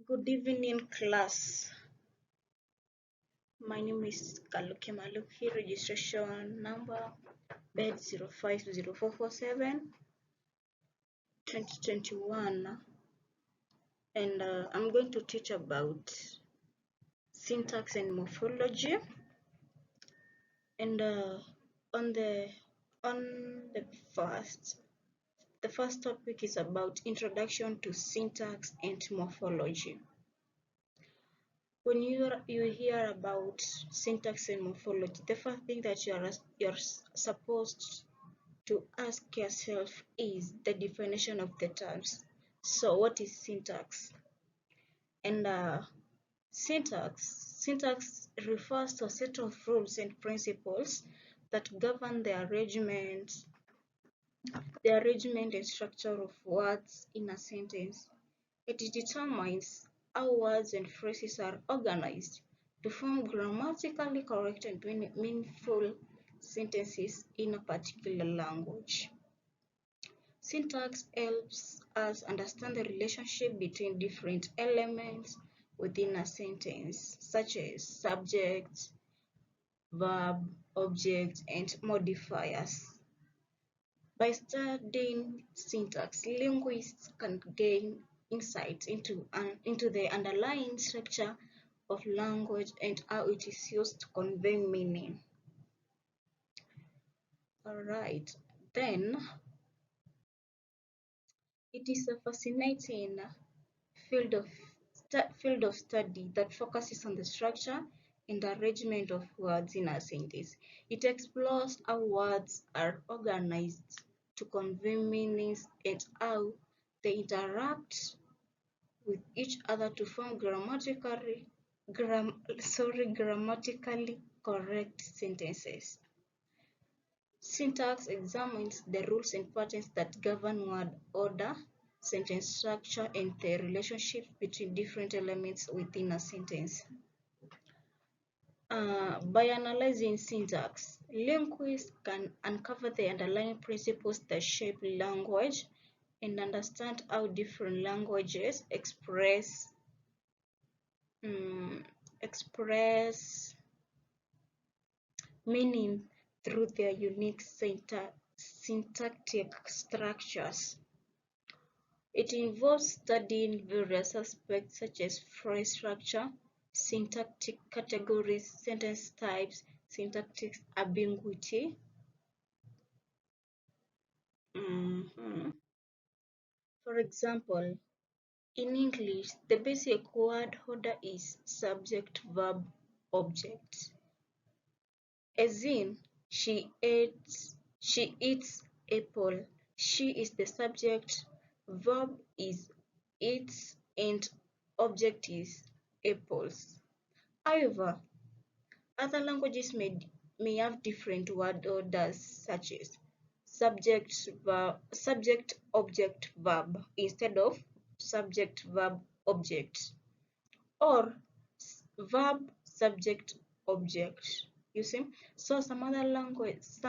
Good evening, class. My name is Kaluki Maluki, registration number bed 050447 2021, and I'm going to teach about syntax and morphology. And on the first topic is about introduction to syntax and morphology. When you hear about syntax and morphology, the first thing that you're supposed to ask yourself is the definition of the terms. So what is syntax? And syntax refers to a set of rules and principles that govern the arrangement and structure of words in a sentence. It determines how words and phrases are organized to form grammatically correct and meaningful sentences in a particular language. Syntax helps us understand the relationship between different elements within a sentence, such as subject, verb, object, and modifiers. By studying syntax, linguists can gain insights into the underlying structure of language and how it is used to convey meaning. All right, then it is a fascinating field of study that focuses on the structure and arrangement of words in a sentence. It explores how words are organized to convey meanings and how they interact with each other to form grammatically correct sentences. Syntax examines the rules and patterns that govern word order, sentence structure, and the relationships between different elements within a sentence. By analyzing syntax, linguists can uncover the underlying principles that shape language and understand how different languages express meaning through their unique syntactic structures. It involves studying various aspects such as phrase structure, syntactic categories, sentence types, syntactic ambiguity. For example, in English, the basic word order is subject, verb, object. As in, she eats apple. She is the subject, verb is eats, and object is apples. However, other languages may have different word orders such as subject, object, verb instead of subject, verb, object, or verb, subject, object. You see, so some other languages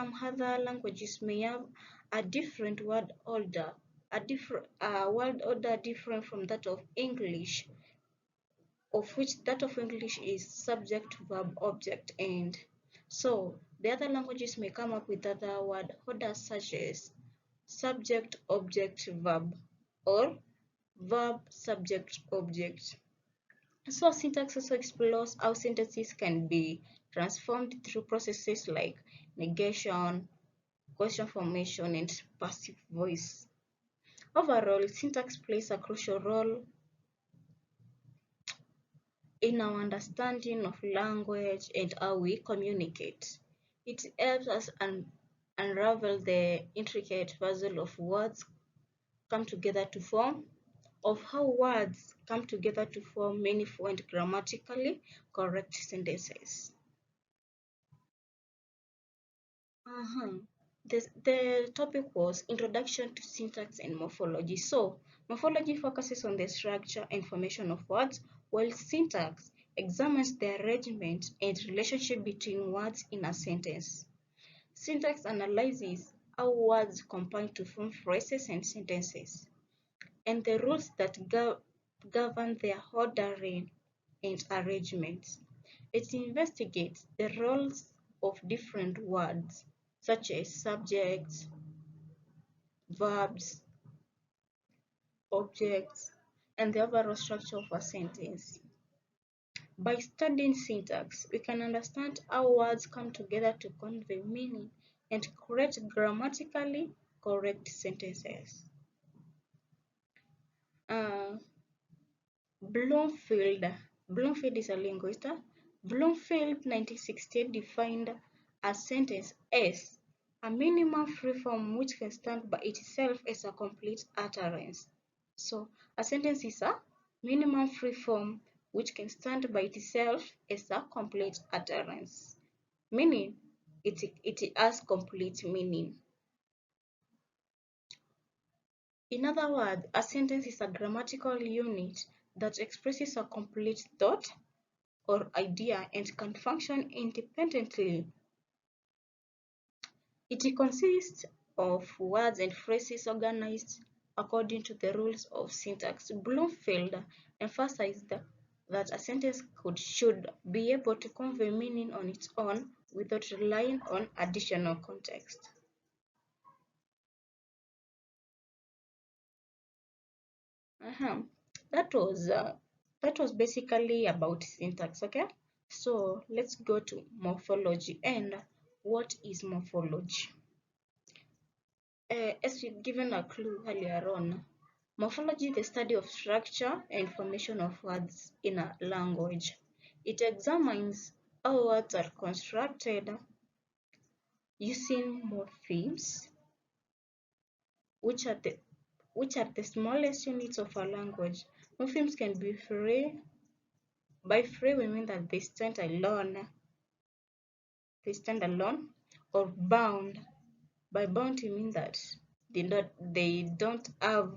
may have a different word order, word order different from that of English, of which that of English is subject, verb, object, and so the other languages may come up with other word orders such as subject, object, verb, or verb, subject, object. So syntax also explores how sentences can be transformed through processes like negation, question formation, and passive voice. Overall, syntax plays a crucial role in our understanding of language and how we communicate. It helps us unravel the intricate puzzle of words come together to form, of how words come together to form meaningful and grammatically correct sentences. The topic was Introduction to Syntax and Morphology. So, morphology focuses on the structure and formation of words, while syntax examines the arrangement and relationship between words in a sentence. Syntax analyzes how words combine to form phrases and sentences, and the rules that govern their ordering and arrangement. It investigates the roles of different words, such as subjects, verbs, objects, and the overall structure of a sentence. By studying syntax, we can understand how words come together to convey meaning and create grammatically correct sentences. Uh, Bloomfield. Bloomfield is a linguist. Bloomfield 1968 defined a sentence as a minimum free form which can stand by itself as a complete utterance. So a sentence is a minimum free form which can stand by itself as a complete utterance, meaning it has complete meaning. In other words, a sentence is a grammatical unit that expresses a complete thought or idea and can function independently. It consists of words and phrases organized according to the rules of syntax. Bloomfield emphasized that a sentence should be able to convey meaning on its own without relying on additional context. That was basically about syntax, okay? So let's go to morphology. And what is morphology? As we've given a clue earlier on, morphology is the study of structure and formation of words in a language. It examines how words are constructed using morphemes, which are the smallest units of a language. Morphemes can be free. By free, we mean that they stand alone. Or bound. By bound, we mean that they don't have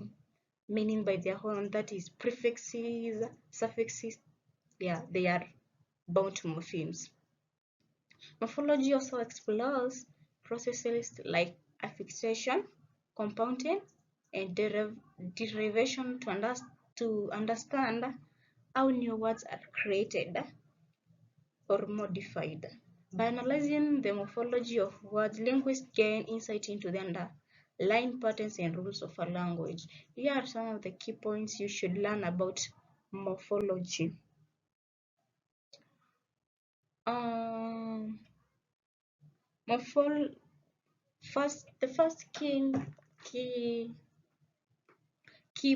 meaning by their own. That is prefixes, suffixes. Yeah, they are bound to morphemes. Morphology also explores processes like affixation, compounding, and derivation to understand how new words are created or modified. By analyzing the morphology of words, linguists gain insight into the underlying patterns and rules of a language. Here are some of the key points you should learn about morphology. Um, morphol the first key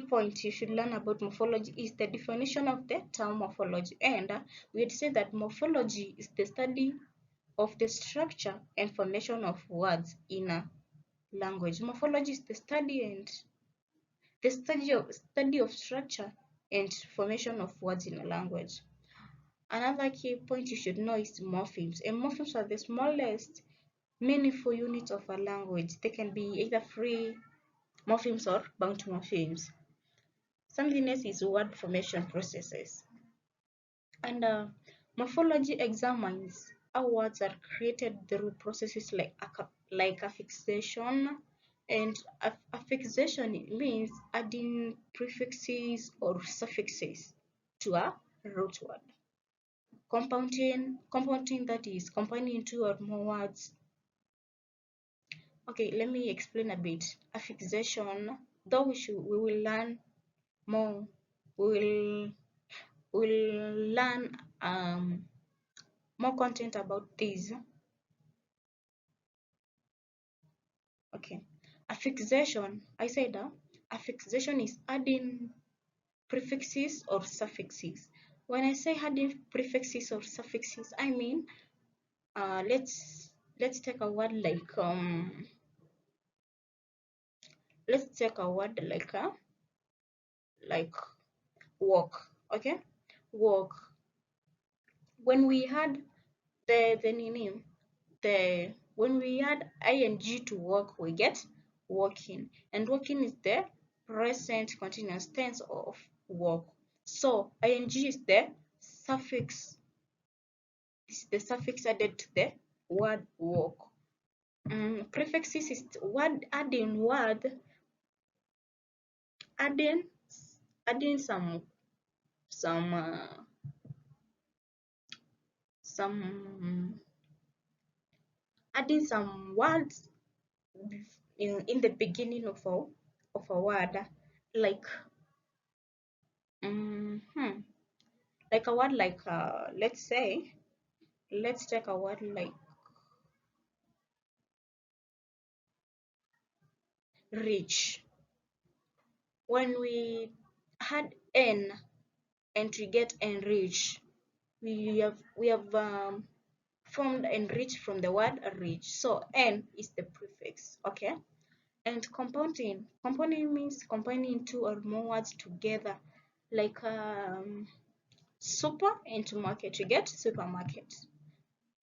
point you should learn about morphology is the definition of the term morphology, and we'd say that morphology is the study of the structure and formation of words in a language. Morphology is the study of structure and formation of words in a language. Another key point you should know is morphemes. And morphemes are the smallest meaningful units of a language. They can be either free morphemes or bound morphemes. Something else is word formation processes. And morphology examines how words are created through processes like affixation. And affixation means adding prefixes or suffixes to a root word. Compounding, that is combining two or more words. Okay, let me explain a bit. Affixation, though we will learn more. We'll learn more content about this. Okay, affixation. I said affixation is adding prefixes or suffixes. When I say adding prefixes or suffixes, I mean let's take a word like like walk. Okay, walk. When we had when we add ing to work, we get working, and working is the present continuous tense of work. So ing is the suffix. This is the suffix added to the word work. Prefixes is adding some some some adding some words in the beginning of a word, like mhm, like a word like let's say, let's take a word like rich. When we had n and we get enrich, we have formed enrich from the word rich. So n is the prefix, okay? And compounding means combining two or more words together, like super and market, you get supermarket.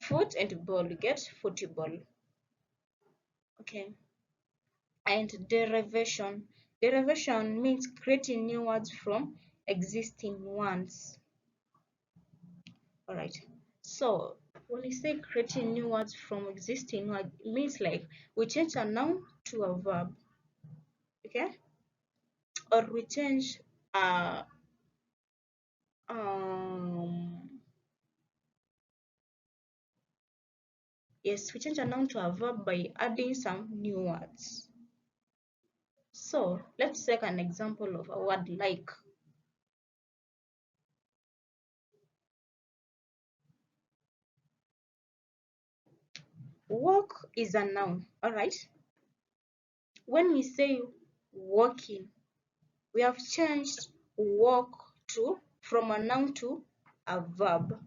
Foot and ball, you get football. Okay. And derivation means creating new words from existing ones. All right. So when we say creating new words from existing words, it means like we change a noun to a verb, okay? Or we change a um yes, we change a noun to a verb by adding some new words. So let's take an example of a word like. Walk is a noun, all right? When we say walking, we have changed walk to from a noun to a verb.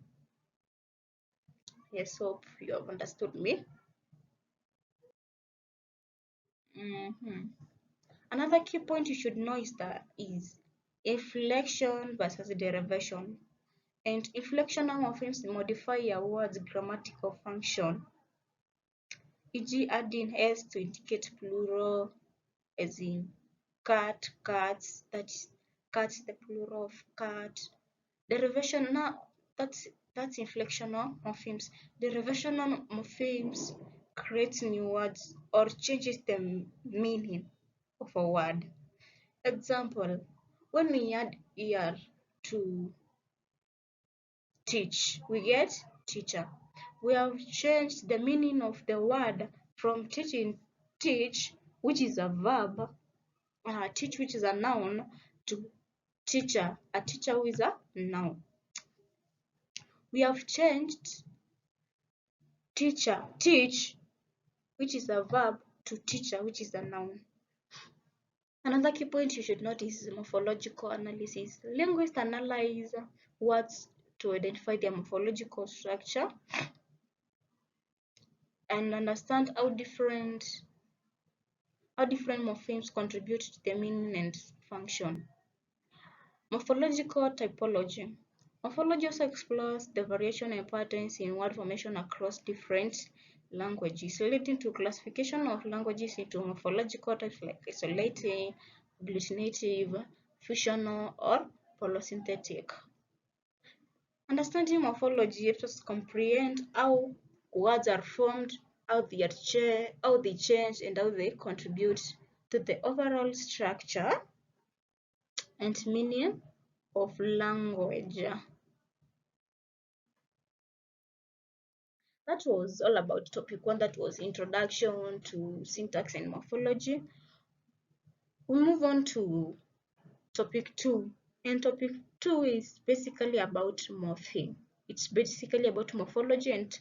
Yes, hope you have understood me. Mhm. Another key point you should know is that is inflection versus derivation. And inflectional morphemes modify a word's grammatical function, e.g. adding s to indicate plural, as in cat, cats, that is cats, the plural of cat. Derivation, now that's inflectional morphemes. Derivational morphemes create new words or changes the meaning of a word. Example, when we add er to teach, we get teacher. We have changed the meaning of the word from teaching, teach, which is a verb, teach, which is a noun, to teacher, a teacher who is a noun. We have changed teacher, teach, which is a verb, to teacher, which is a noun. Another key point you should notice is morphological analysis. Linguists analyze words to identify their morphological structure and understand how different morphemes contribute to the meaning and function. Morphological typology. Morphology also explores the variation and patterns in word formation across different languages, leading to classification of languages into morphological types like isolating, agglutinative, fusional, or polysynthetic. Understanding morphology helps us comprehend how words are formed, how they change, and how they contribute to the overall structure and meaning of language. That was all about topic 1, that was introduction to syntax and morphology. We move on to topic 2, and topic 2 is basically about morpheme. It's basically about morphology, and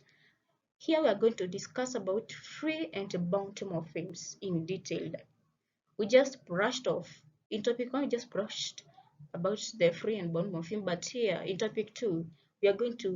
here we are going to discuss about free and bound morphemes in detail. We just brushed off. In topic 1, we just brushed about the free and bound morpheme, but here in topic 2, we are going to